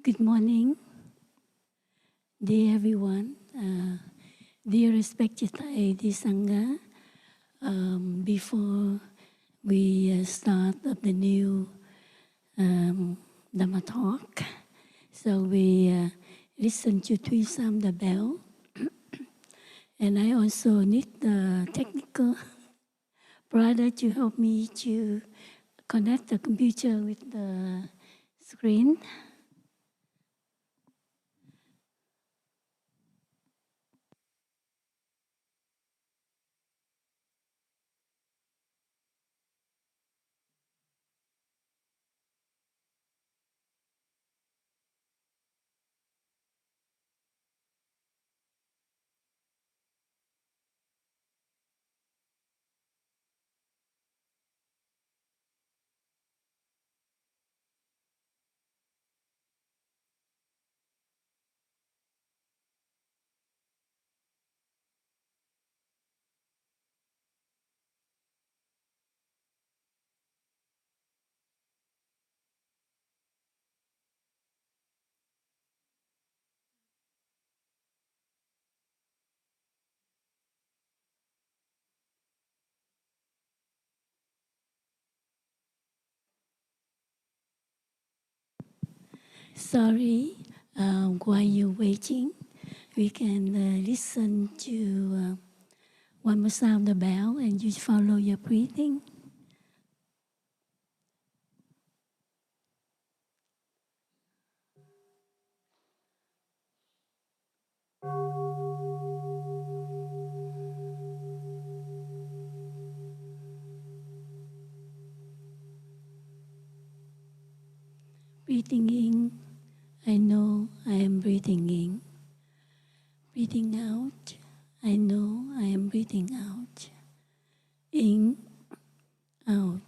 Good morning, dear everyone, dear respected Thầy, dear Sangha. Before we start up the new Dharma talk, so we listen to three sound the bell, and I also need the technical brother to help me to connect the computer with the screen. Sorry, while you're waiting, we can listen to one more sound the bell and you follow your breathing. Breathing in, I know I am breathing in. Breathing out, I know I am breathing out. In, out.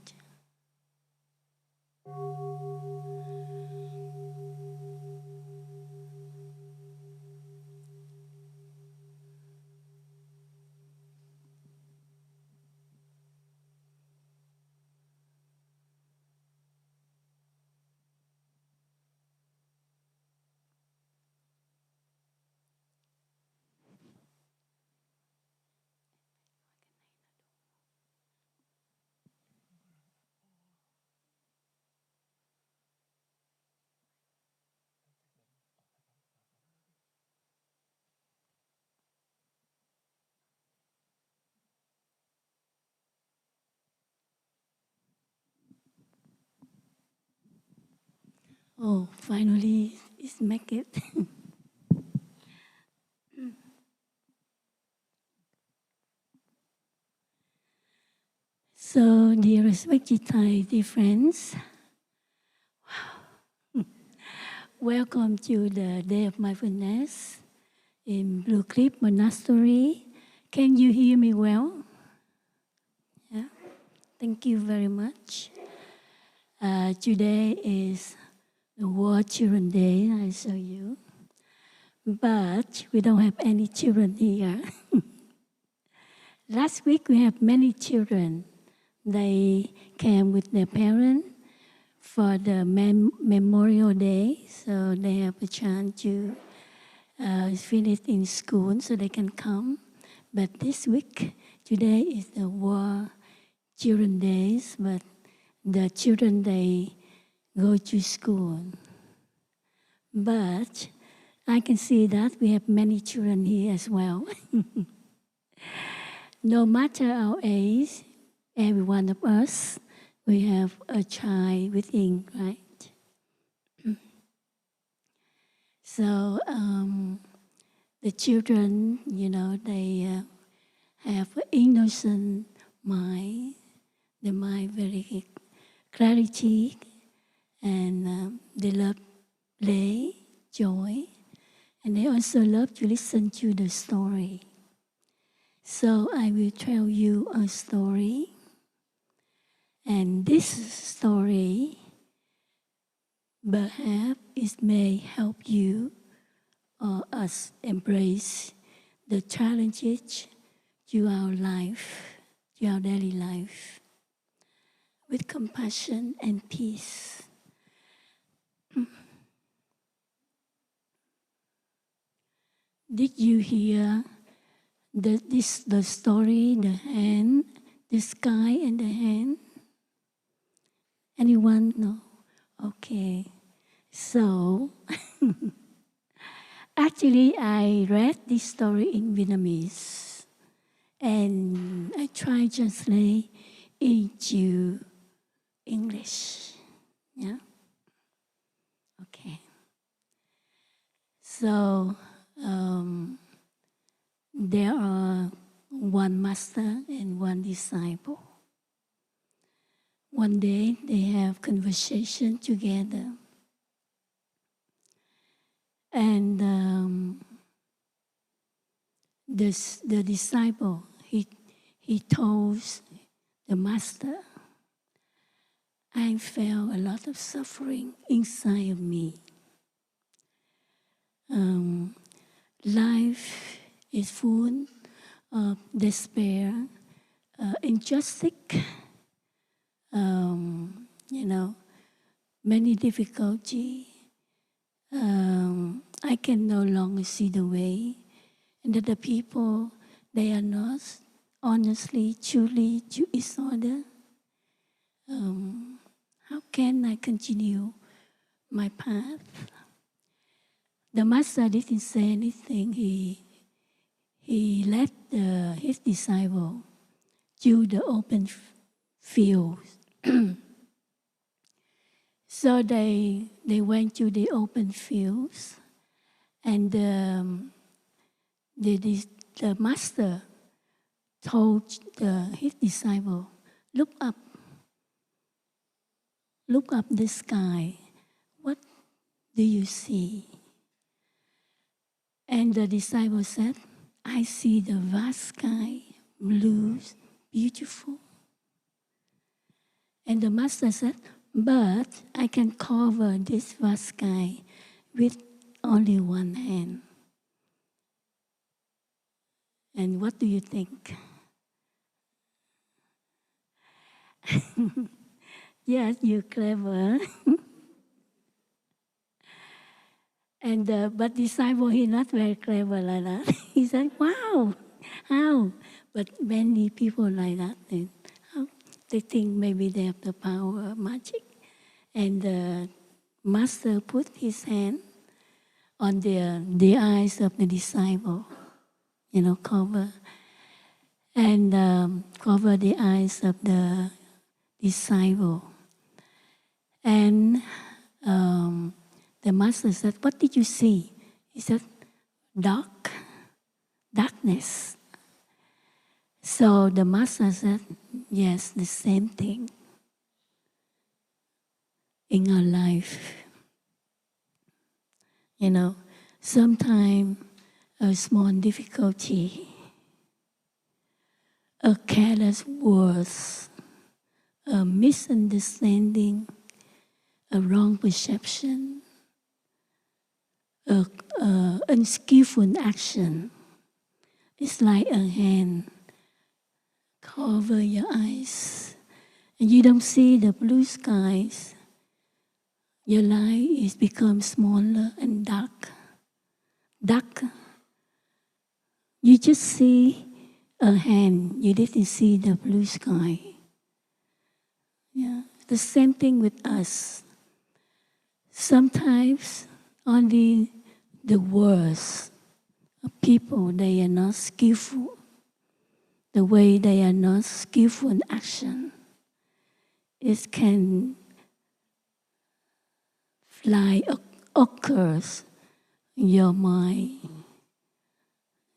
Oh, finally, it's make it. So, dear respected Thai, dear friends, welcome to the Day of Mindfulness in Blue Cliff Monastery. Can you hear me well? Yeah. Thank you very much. Today is the World Children Day, I show you. But we don't have any children here. Last week we have many children. They came with their parents for the Memorial Day, so they have a chance to finish in school so they can come. But this week, today is the World Children Days, but the children, they go to school. But I can see that we have many children here as well. No matter our age, every one of us, we have a child within, right? So the children, they have an innocent mind, the mind very clarity, and they love play, joy, and they also love to listen to the story. So I will tell you a story, and this story perhaps it may help you or us embrace the challenges to our life, to our daily life, with compassion and peace. Did you hear the story, the hand, the sky and the hand? Anyone? No? Okay. So, actually, I read this story in Vietnamese, and I tried to translate into English. Yeah? Okay. So, there are one master and one disciple. One day they have conversation together, and the disciple he told the master, I felt a lot of suffering inside of me. Life is full of despair, injustice, many difficulty. I can no longer see the way, and that the people, they are not honestly, truly to each other. How can I continue my path? The master didn't say anything. He led his disciple to the open field. So they went to the open fields, and the master told his disciple, look up the sky. What do you see? And the disciple said, I see the vast sky, blue, beautiful. And the master said, but I can cover this vast sky with only one hand. And what do you think? Yes, you're clever. And but disciple, he's not very clever like that. He said, wow, how? But many people like that, they think maybe they have the power of magic. And the master put his hand on the eyes of the disciple, cover. And cover the eyes of the disciple. And the master said, what did you see? He said, darkness. So the master said, yes, the same thing in our life. Sometimes a small difficulty, a careless words, a misunderstanding, a wrong perception, a unskillful action. It's like a hand cover your eyes, and you don't see the blue skies. Your life is become smaller and dark. You just see a hand. You didn't see the blue sky. Yeah, the same thing with us. Sometimes only the words of people, they are not skillful. The way they are not skillful in action, it can occurs in your mind.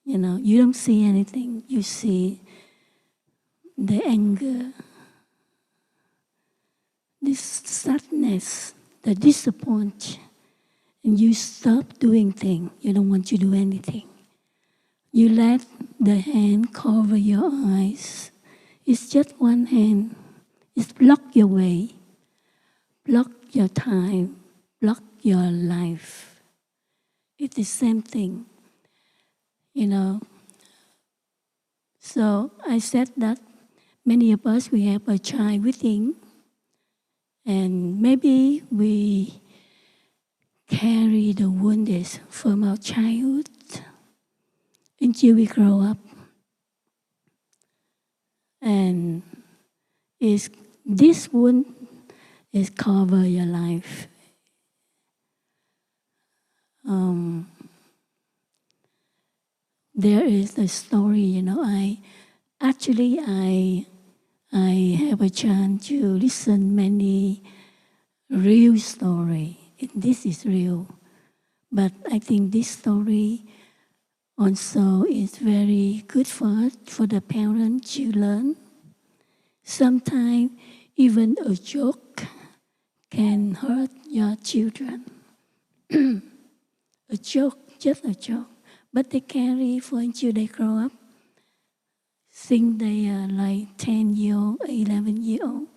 You don't see anything. You see the anger, this sadness, the disappointment, and you stop doing things. You don't want to do anything. You let the hand cover your eyes. It's just one hand. It's block your way, block your time, block your life. It's the same thing, So I said that many of us, we have a child within, and maybe we carry the wounds from our childhood, until we grow up. And this wound is cover your life. There is a story, I have a chance to listen many real story. This is real, but I think this story also is very good for the parents to learn. Sometimes even a joke can hurt your children. A joke, just a joke, but they carry for until they grow up. Think they are like 10-year-old, 11-year-old.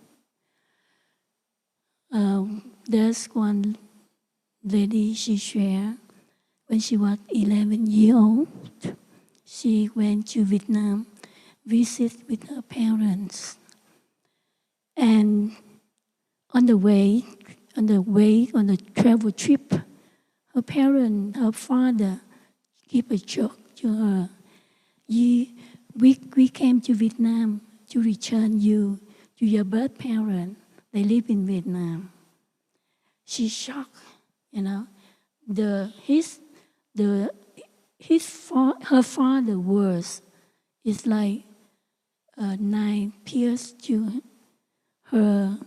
There's one lady, she shared, when she was 11-year-old, she went to Vietnam, visit with her parents. And on the travel trip, her father, give a joke to her. We came to Vietnam to return you to your birth parents. They live in Vietnam. She's shocked, Her father's words is like a knife pierced to her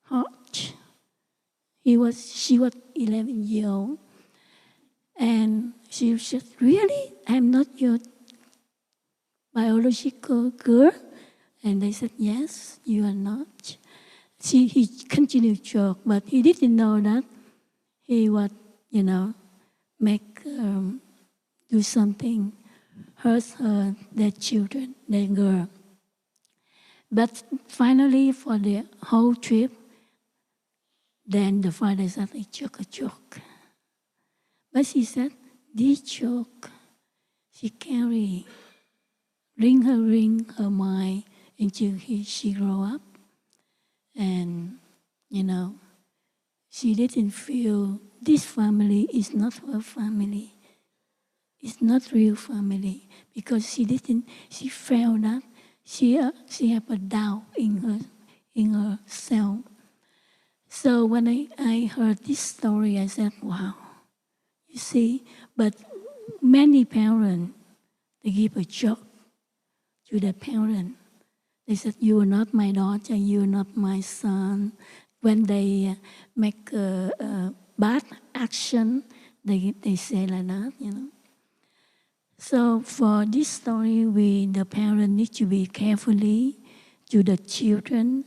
heart. She was 11-year-old, and she said, "Really? I'm not your biological girl?" And they said, "Yes, you are not." He continued to joke, but he didn't know that he would, do something, hurt their children, their girl. But finally, for the whole trip, then the father said, "I joke a joke." But she said, this joke, she carried, ring her mind until she grew up. And, she didn't feel this family is not her family. It's not real family, because she felt that she had a doubt in herself. So when I heard this story, I said, wow, you see, but many parents, they give a joke to their parent. They said, "You are not my daughter, you are not my son." When they make a bad action, they say like that, So for this story, the parent need to be carefully to the children.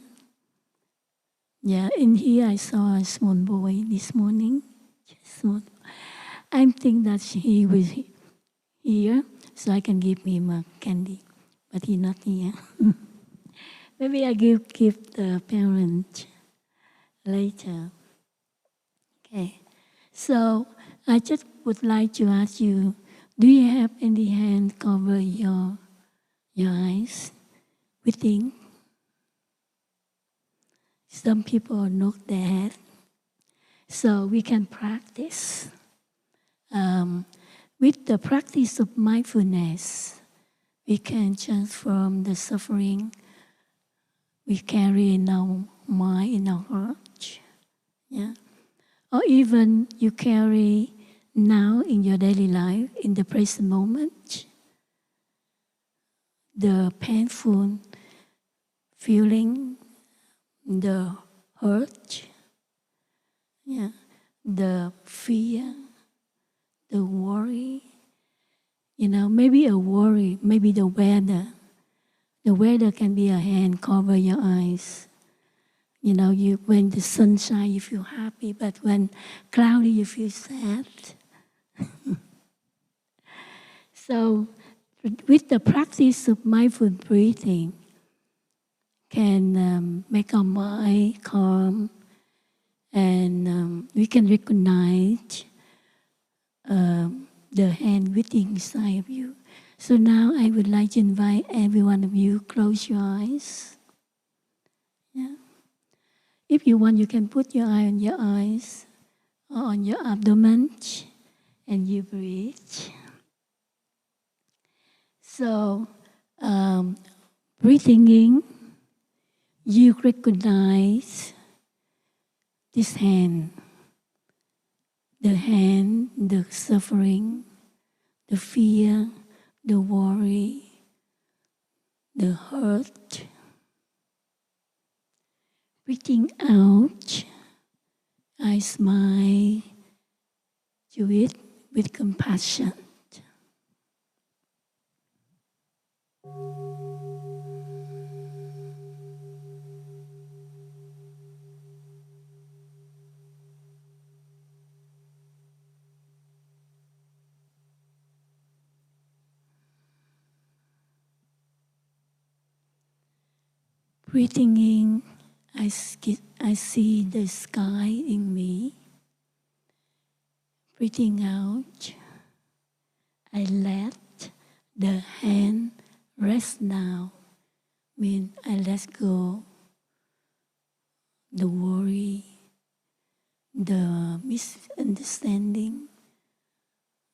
Yeah, in here I saw a small boy this morning. I think that he was here, so I can give him a candy, but he's not here. Maybe I give the parent later. Okay, so I just would like to ask you, do you have any hand cover your eyes? We think some people nod their head, so we can practice. With the practice of mindfulness, we can transform the suffering we carry in our mind, in our heart. Yeah. Or even you carry now in your daily life, in the present moment, the painful feeling, the hurt, the fear, the worry. Maybe a worry, maybe the weather. The weather can be a hand, cover your eyes. When the sun shines, you feel happy, but when cloudy, you feel sad. So, with the practice of mindful breathing, can make our mind calm, and we can recognize the hand within inside of you. So now I would like to invite every one of you, close your eyes. Yeah. If you want, you can put your eye on your eyes or on your abdomen, and you breathe. So, breathing in, you recognize this hand, the suffering, the fear, the worry, the hurt. Breathing out, I smile to it with compassion. Breathing in, I see the sky in me. Breathing out, I let the hand rest now. Mean I let go the worry, the misunderstanding,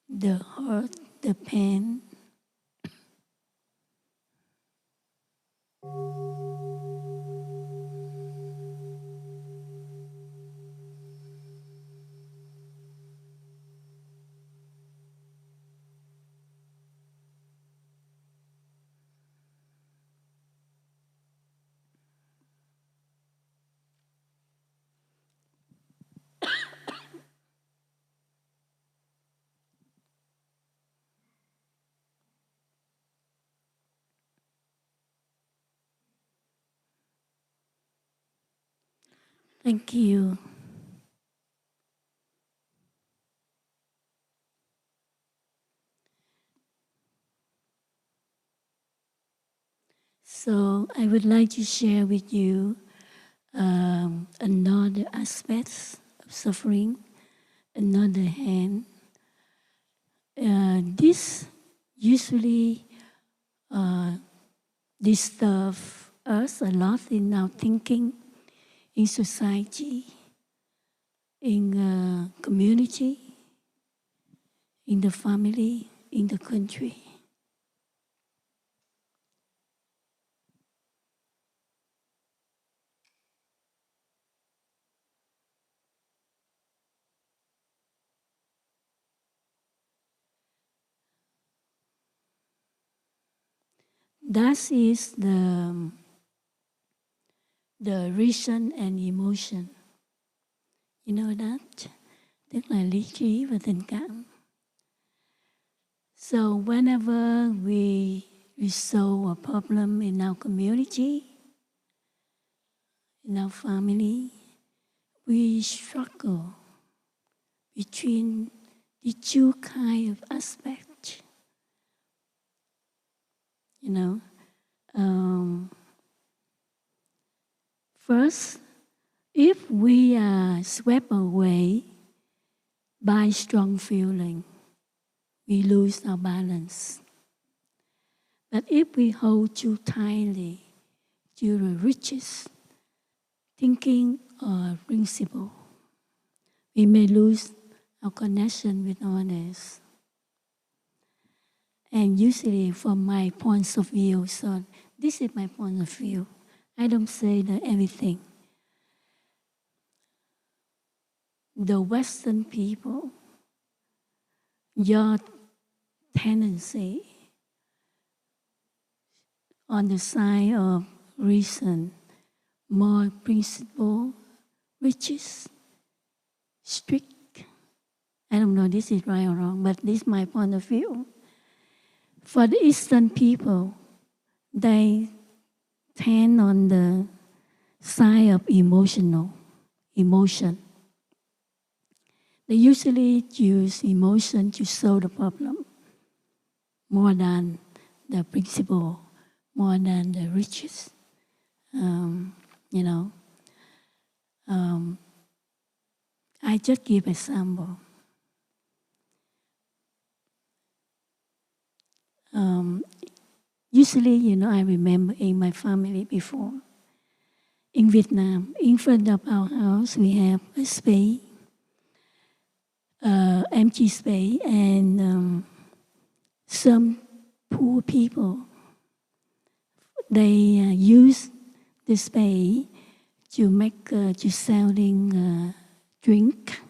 the hurt, the pain. Thank you. So I would like to share with you another aspect of suffering, another hand. This usually disturb us a lot in our thinking, in society, in community, in the family, in the country. That is the reason and emotion. You know that? Tức là lý trí và tình cảm. So whenever we solve a problem in our community, in our family, we struggle between the two kind of aspects. You know, first, if we are swept away by strong feeling, we lose our balance. But if we hold too tightly to the richest thinking or principle, we may lose our connection with others. And usually from my point of view, so this is my point of view. I don't say that everything. The Western people, your tendency on the side of reason, more principle, riches, strict. I don't know this is right or wrong, but this is my point of view. For the Eastern people, they tend on the side of emotion. They usually use emotion to solve the problem more than the principle, more than the riches. I just give example. Usually, I remember in my family before, in Vietnam, in front of our house, we have a space, empty space, and some poor people. They use the space to make to selling drink,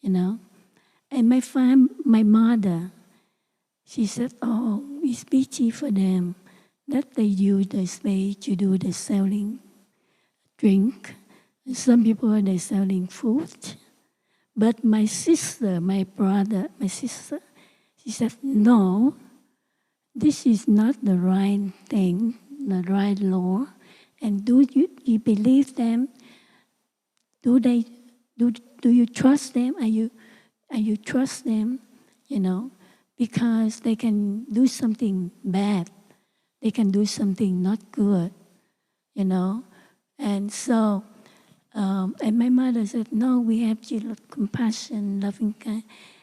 you know. And my mother, she said, "Oh, it's pity for them that they use the space to do the selling drink. Some people are selling food." But my sister, my brother, my sister, she said, "No, this is not the right thing, the right law. And do you believe them? Do you trust them? Are you trust them? You know, because they can do something bad, they can do something not good, you know." And so, and my mother said, "No, we have to have compassion, loving kind,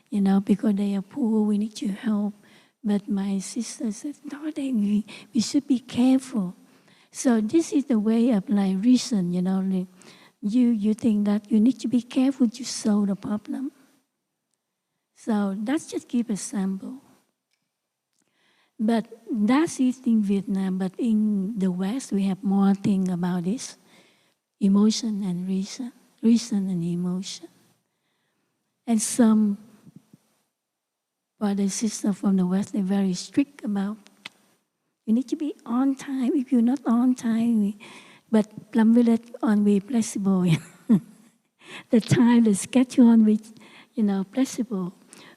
you know, because they are poor, we need to help." But my sister said, "No, we should be careful." So this is the way of like reason, you know. Like you think that you need to be careful to solve the problem. So that's just give a sample. But that is in Vietnam. But in the West, we have more thing about this: emotion and reason, reason and emotion. And some brothers and sisters from the West, they're very strict about, you need to be on time. If you're not on time, but Plum Village on be flexible. The time, the schedule on which, you know, flexible.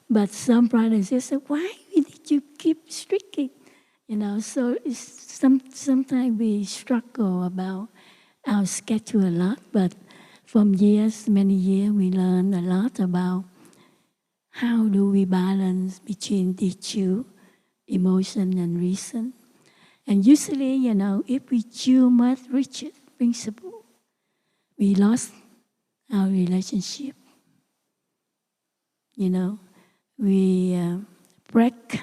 But some brothers just say, "Why we need to keep strict?" You know, so it's sometimes we struggle about our schedule a lot. But from years, many years, we learn a lot about how do we balance between the two, emotion and reason. And usually, you know, if we too much rigid principle, we lost our relationship. You know, we break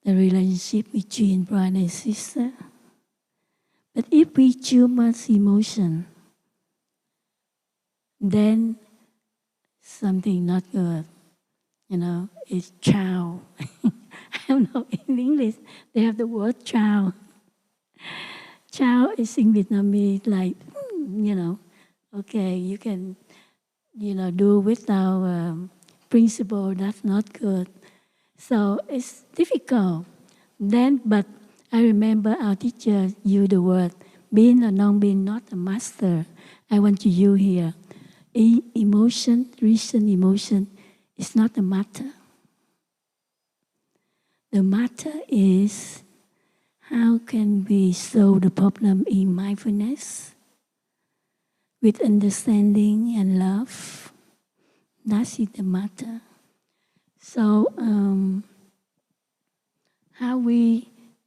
the relationship between brother and sister. But if we too much emotion, then something not good. You know, it's chow. I don't know, in English, they have the word chow. Chow is in Vietnamese like, you know, okay, you can, you know, do without principle, that's not good. So it's difficult. Then, but I remember our teacher used the word, being or non-being, not a master. I want to use here. Emotion, reason, emotion is not a matter. The matter is how can we solve the problem in mindfulness with understanding and love. That is the matter. So how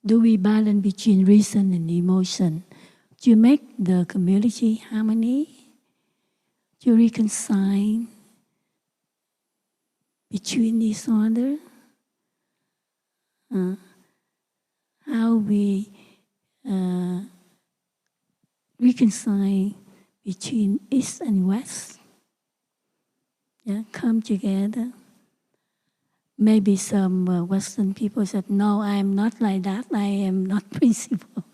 do we balance between reason and emotion to make the community harmony, to reconcile between each other? How we reconcile between East and West, yeah, come together. Maybe some Western people said, "No, I am not like that. I am not principled."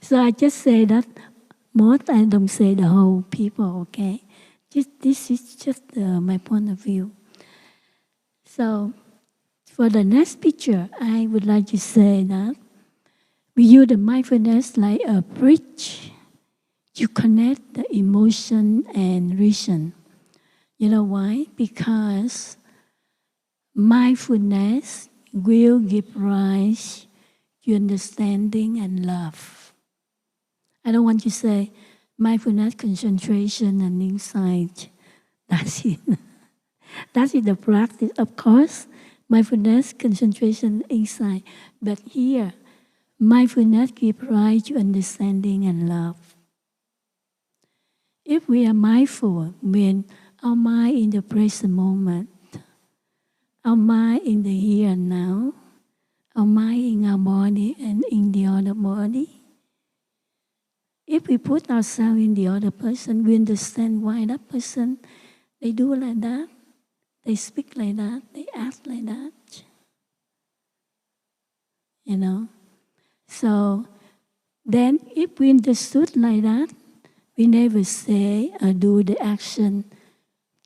So I just say that most. I don't say the whole people. Okay, this is just my point of view. So for the next picture, I would like to say that we use the mindfulness like a bridge to connect the emotion and reason. You know why? Because mindfulness will give rise to understanding and love. I don't want to say mindfulness, concentration, and insight. That's it. That is the practice. Of course, mindfulness, concentration, insight. But here, mindfulness gives rise to understanding and love. If we are mindful, when our mind in the present moment, our mind in the here and now, our mind in our body and in the other body. If we put ourselves in the other person, we understand why that person, they do like that, they speak like that, they act like that. you know. So then if we understood like that, we never say or do the action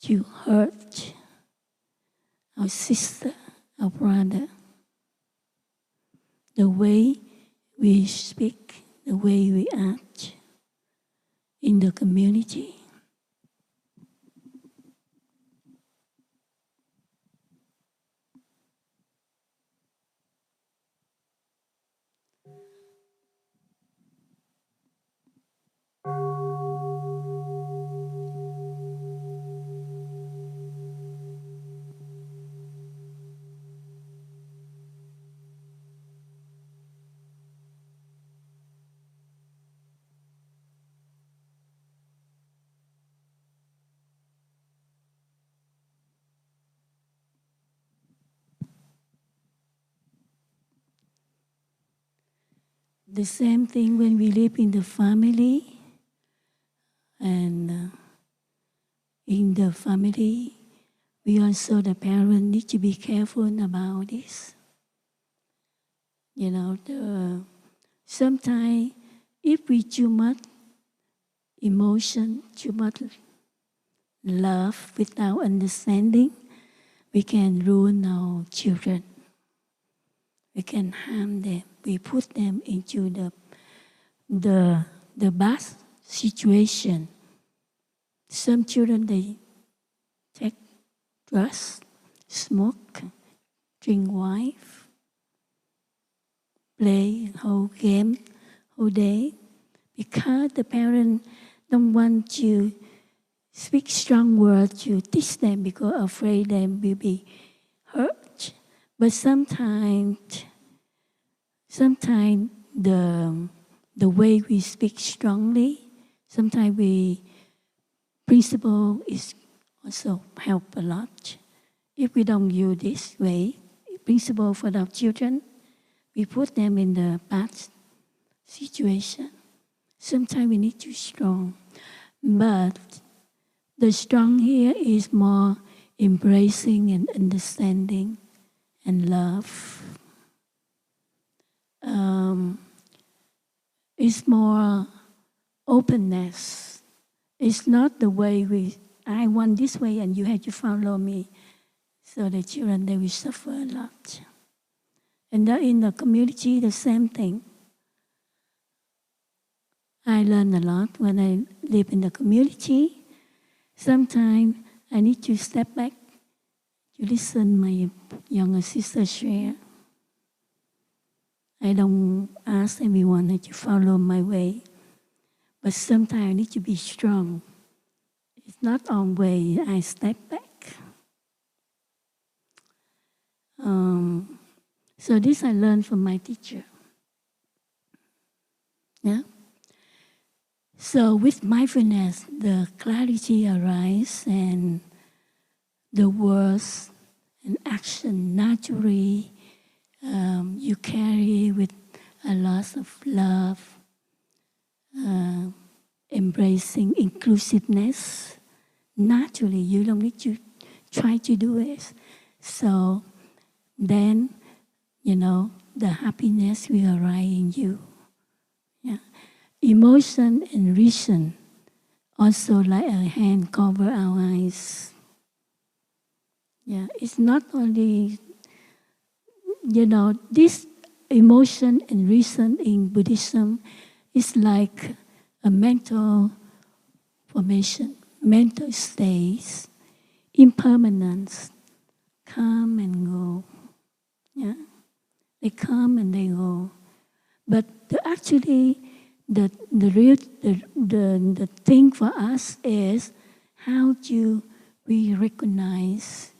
to hurt our sister, our brother. The way we speak, the way we act in the community. The same thing when we live in the family, and in the family, we also, the parents, need to be careful about this. You know, sometimes if we too much emotion, too much love without understanding, we can ruin our children. We can harm them. We put them into the bad situation. Some children, they take drugs, smoke, drink wine, play whole game, whole day, because the parent don't want to speak strong words to teach them because afraid them will be hurt. But sometimes the way we speak strongly, sometimes principle is also help a lot. If we don't use this way, principle for our children, we put them in the bad situation. Sometimes we need to strong, but the strong here is more embracing and understanding and love. It's more openness. It's not the way I want this way and you have to follow me. So the children, they will suffer a lot. And in the community, the same thing. I learn a lot when I live in the community. Sometimes I need to step back to listen my younger sister share. I don't ask everyone to follow my way, but sometimes I need to be strong. It's not always I step back. So this I learned from my teacher. Yeah. So with mindfulness, the clarity arises and the words and action naturally you carry with a lot of love, embracing inclusiveness. Naturally, you don't need to try to do it. So then, the happiness will arise in you. Yeah. Emotion and reason, also like a hand cover our eyes. Yeah, it's not only, this emotion and reason in Buddhism is like a mental formation, mental states, impermanence, come and go. Yeah, they come and they go. But actually, the thing for us is how do we recognize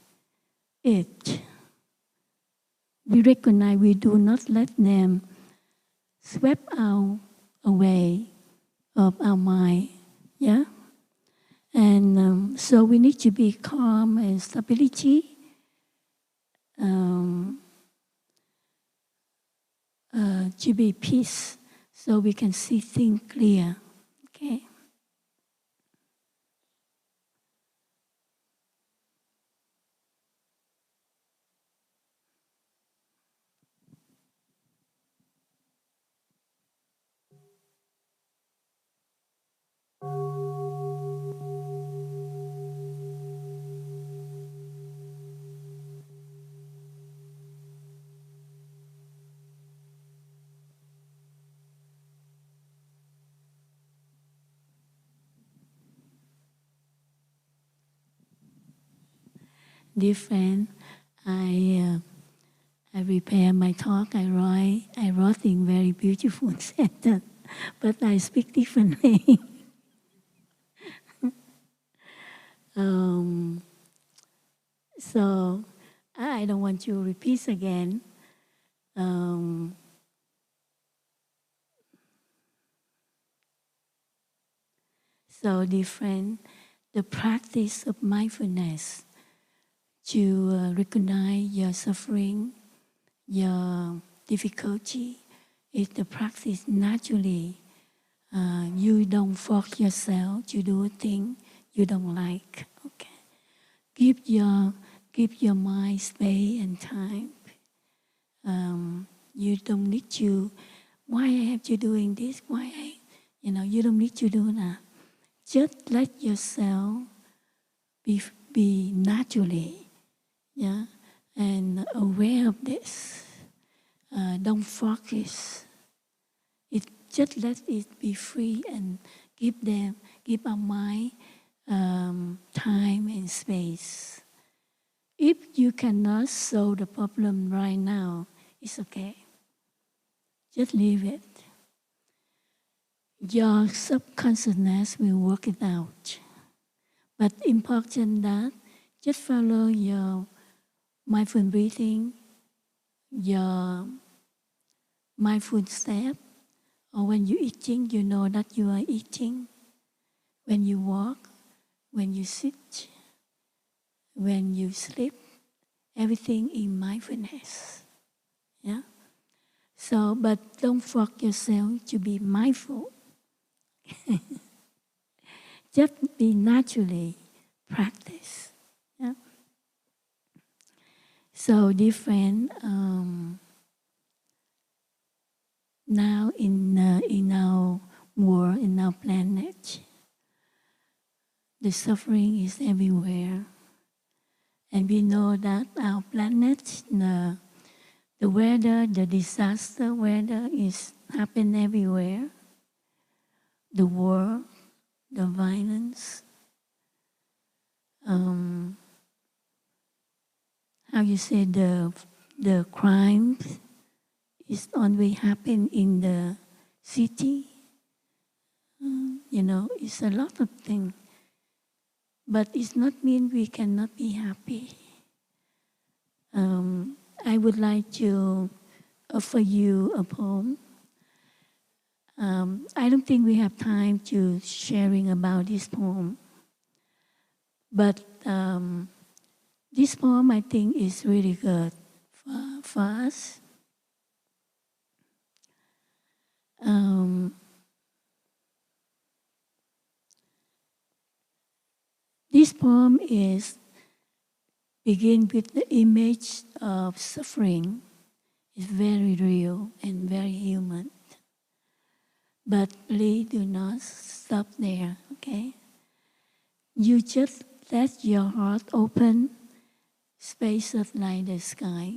it? We recognize, we do not let them sweep away of our mind. Yeah, and so we need to be calm and stability. To be peace, so we can see things clear. Okay. Dear friend, I prepare my talk. I wrote in very beautiful sentence, but I speak differently. So I don't want to repeat again. So different, the practice of mindfulness to recognize your suffering, your difficulty, is the practice naturally. You don't force yourself to do a thing you don't like. Okay, give your mind space and time. You don't need to. Why I have to doing this? You don't need to do that. Just let yourself be naturally, yeah, and aware of this. Don't focus. Just let it be free and give our mind time and space. If you cannot solve the problem right now, it's okay. Just leave it. Your subconsciousness will work it out. But important that just follow your mindful breathing, your mindful step, or when you're eating, you know that you are eating. When you walk, when you sit, when you sleep, everything in mindfulness. Yeah. So, but don't force yourself to be mindful. Just be naturally practice. Yeah. So different. Now in our world, in our planet, the suffering is everywhere, and we know that our planet, the weather, the disaster weather is happen everywhere. The war, the violence, how you say the crimes is always happen in the city. It's a lot of things, but it's not mean we cannot be happy. I would like to offer you a poem. I don't think we have time to sharing about this poem, but this poem I think is really good for us. This poem is begin with the image of suffering. It's very real and very human. But please do not stop there, okay? You just let your heart open, spacious like the sky.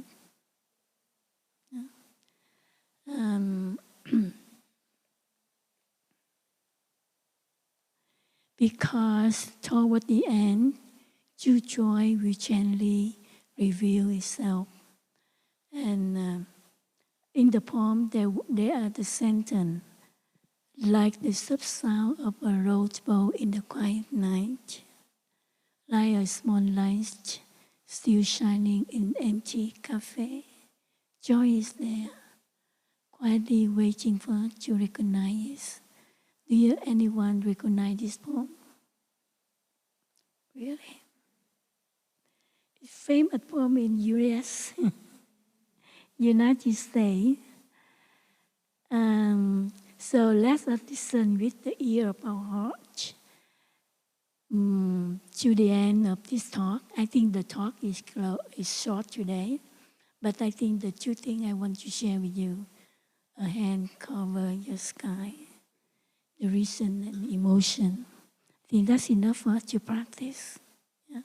Because toward the end, true joy will gently reveal itself. And in the poem, there are the sentence, like the soft sound of a rose bowl in the quiet night, like a small light still shining in empty cafe. Joy is there, quietly waiting for us to recognize. Do you anyone recognize this poem? Really? It's famous poem in US, United States. So let us listen with the ear of our heart to the end of this talk. I think the talk is short today, but I think the two things I want to share with you, a hand cover your sky, the reason and emotion. I think that's enough for us to practice. Yeah.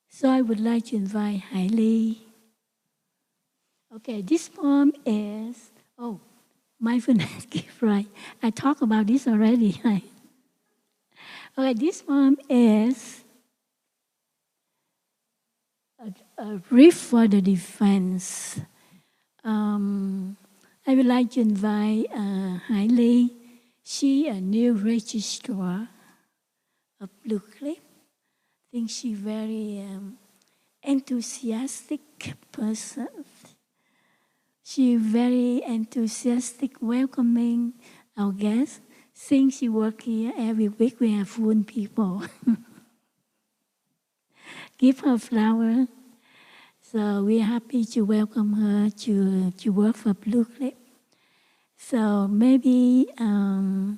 So I would like to invite Hailey. Okay, this poem is, mindfulness gift, right? I talked about this already, right? Okay, this poem is a brief for the defense. I would like to invite Hai Ly. She a new registrar of Blue Cliff. I think she's very enthusiastic person. She very enthusiastic, welcoming our guests. Since she work here every week, we have full people. Give her flower. So we're happy to welcome her to work for Blue Cliff. So maybe I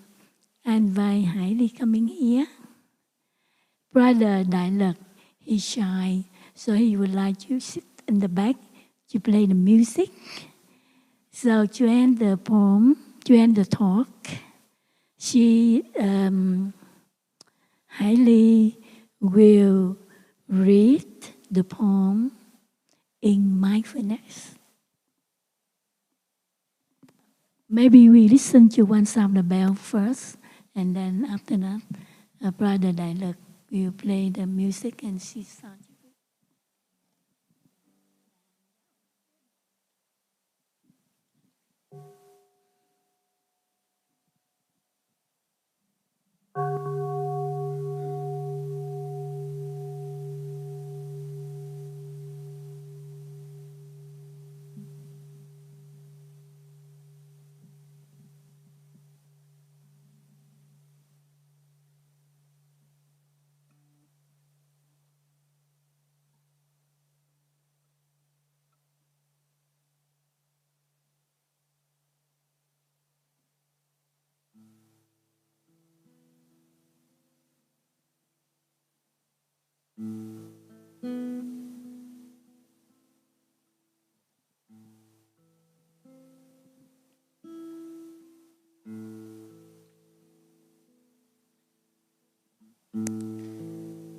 invite Hai Ly coming here. Brother Đại he's shy, so he would like to sit in the back to play the music. So to end the poem, to end the talk, Hai Ly will read the poem in mindfulness. Maybe we listen to one sound the bell first, and then after that, Brother Đại will play the music and she starts.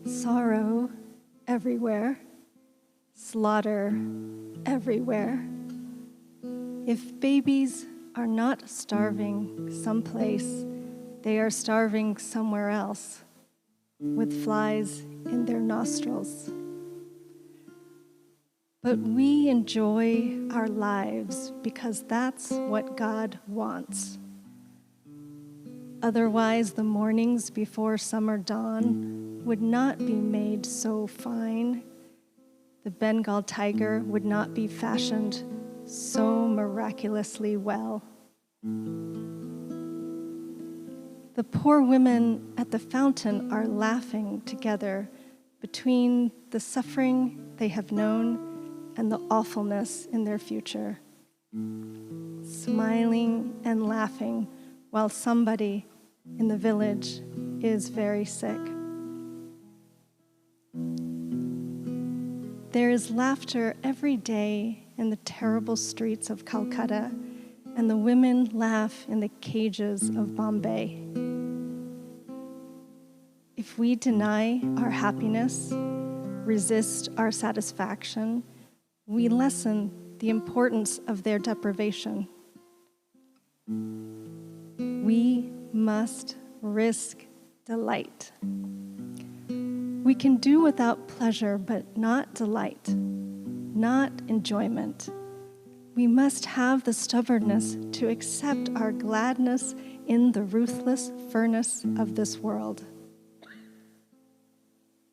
Sorrow everywhere, slaughter everywhere. If babies are not starving someplace, they are starving somewhere else, with flies in their nostrils. But we enjoy our lives because that's what God wants. Otherwise, the mornings before summer dawn would not be made so fine. The Bengal tiger would not be fashioned so miraculously well. The poor women at the fountain are laughing together between the suffering they have known and the awfulness in their future, smiling and laughing while somebody in the village is very sick. There is laughter every day in the terrible streets of Calcutta, and the women laugh in the cages of Bombay. If we deny our happiness, resist our satisfaction, we lessen the importance of their deprivation. We must risk delight. We can do without pleasure, but not delight, not enjoyment. We must have the stubbornness to accept our gladness in the ruthless furnace of this world.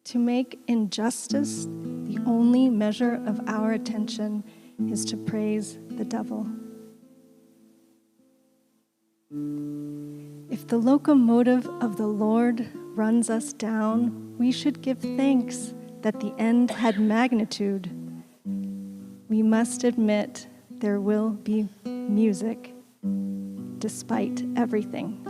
To make injustice the only measure of our attention is to praise the devil. If the locomotive of the Lord runs us down, we should give thanks that the end had magnitude. We must admit there will be music despite everything.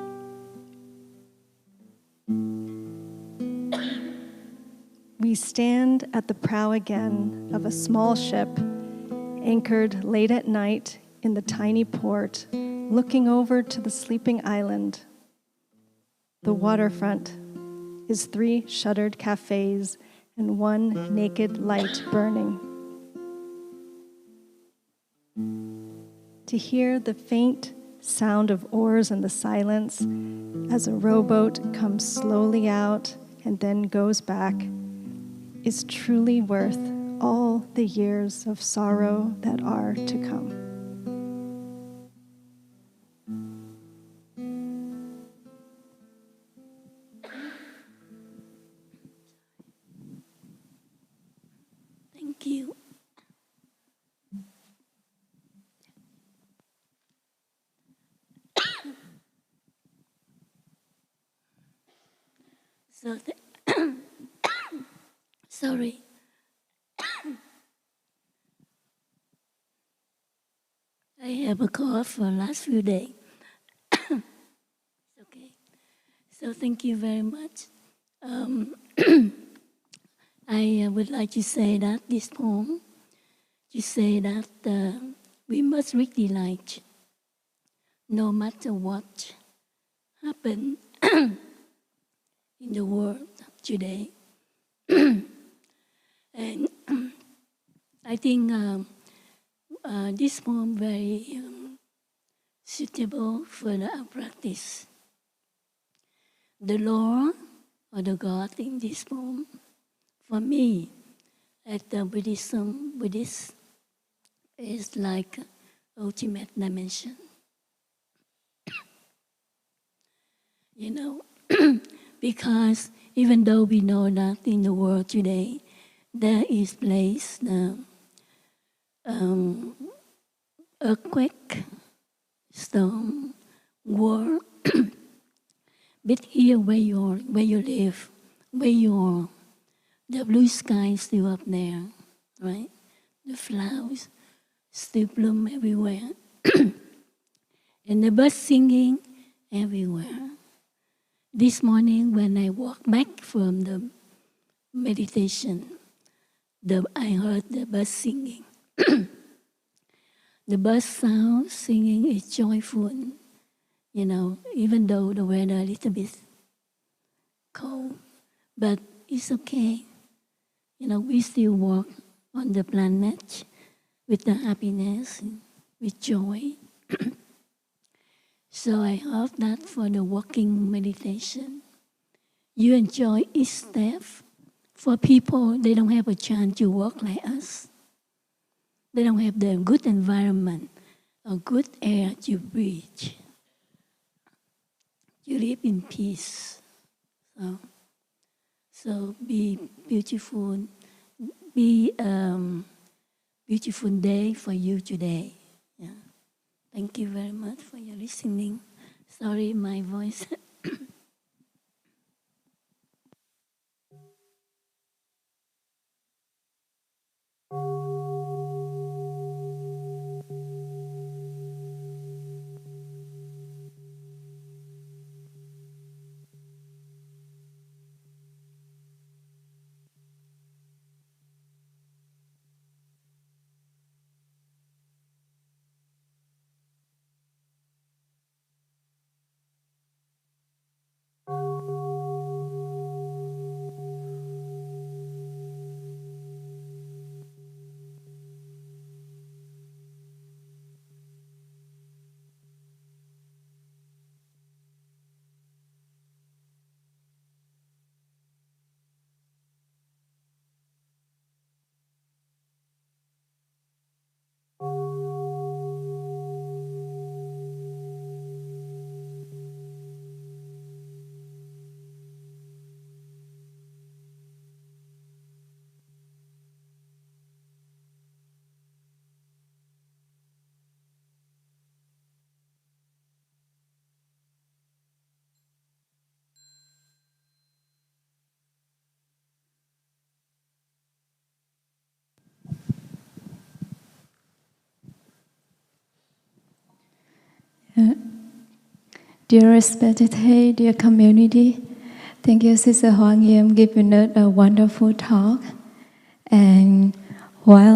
We stand at the prow again of a small ship, anchored late at night in the tiny port, looking over to the sleeping island. The waterfront is 3 shuttered cafes and 1 naked light burning. To hear the faint sound of oars in the silence as a rowboat comes slowly out and then goes back is truly worth all the years of sorrow that are to come. Thank you. So, sorry. I have a cough for the last few days. Okay. So thank you very much. I would like to say that this poem, to say that we must really like, no matter what happened in the world today. And I think this poem very suitable for our practice. The Lord or the God in this poem, for me, at the Buddhist, is like ultimate dimension. You know, because even though we know that in the world today, there is place the earthquake, storm, war. But here where you live, where you are, the blue sky is still up there, right? The flowers still bloom everywhere. And the birds singing everywhere. This morning when I walked back from the meditation, I heard the birds singing. The bird sound singing is joyful, you know, even though the weather a little bit cold, but it's okay. You know, we still walk on the planet with the happiness, with joy. So I hope that for the walking meditation, you enjoy each step. For people, they don't have a chance to walk like us. They don't have the good environment or good air to breathe. You live in peace. So be beautiful. Be beautiful day for you today. Yeah. Thank you very much for your listening. Sorry, my voice. Dear respected Hey, dear community, thank you, Sister Nghiem, giving us a wonderful talk. And while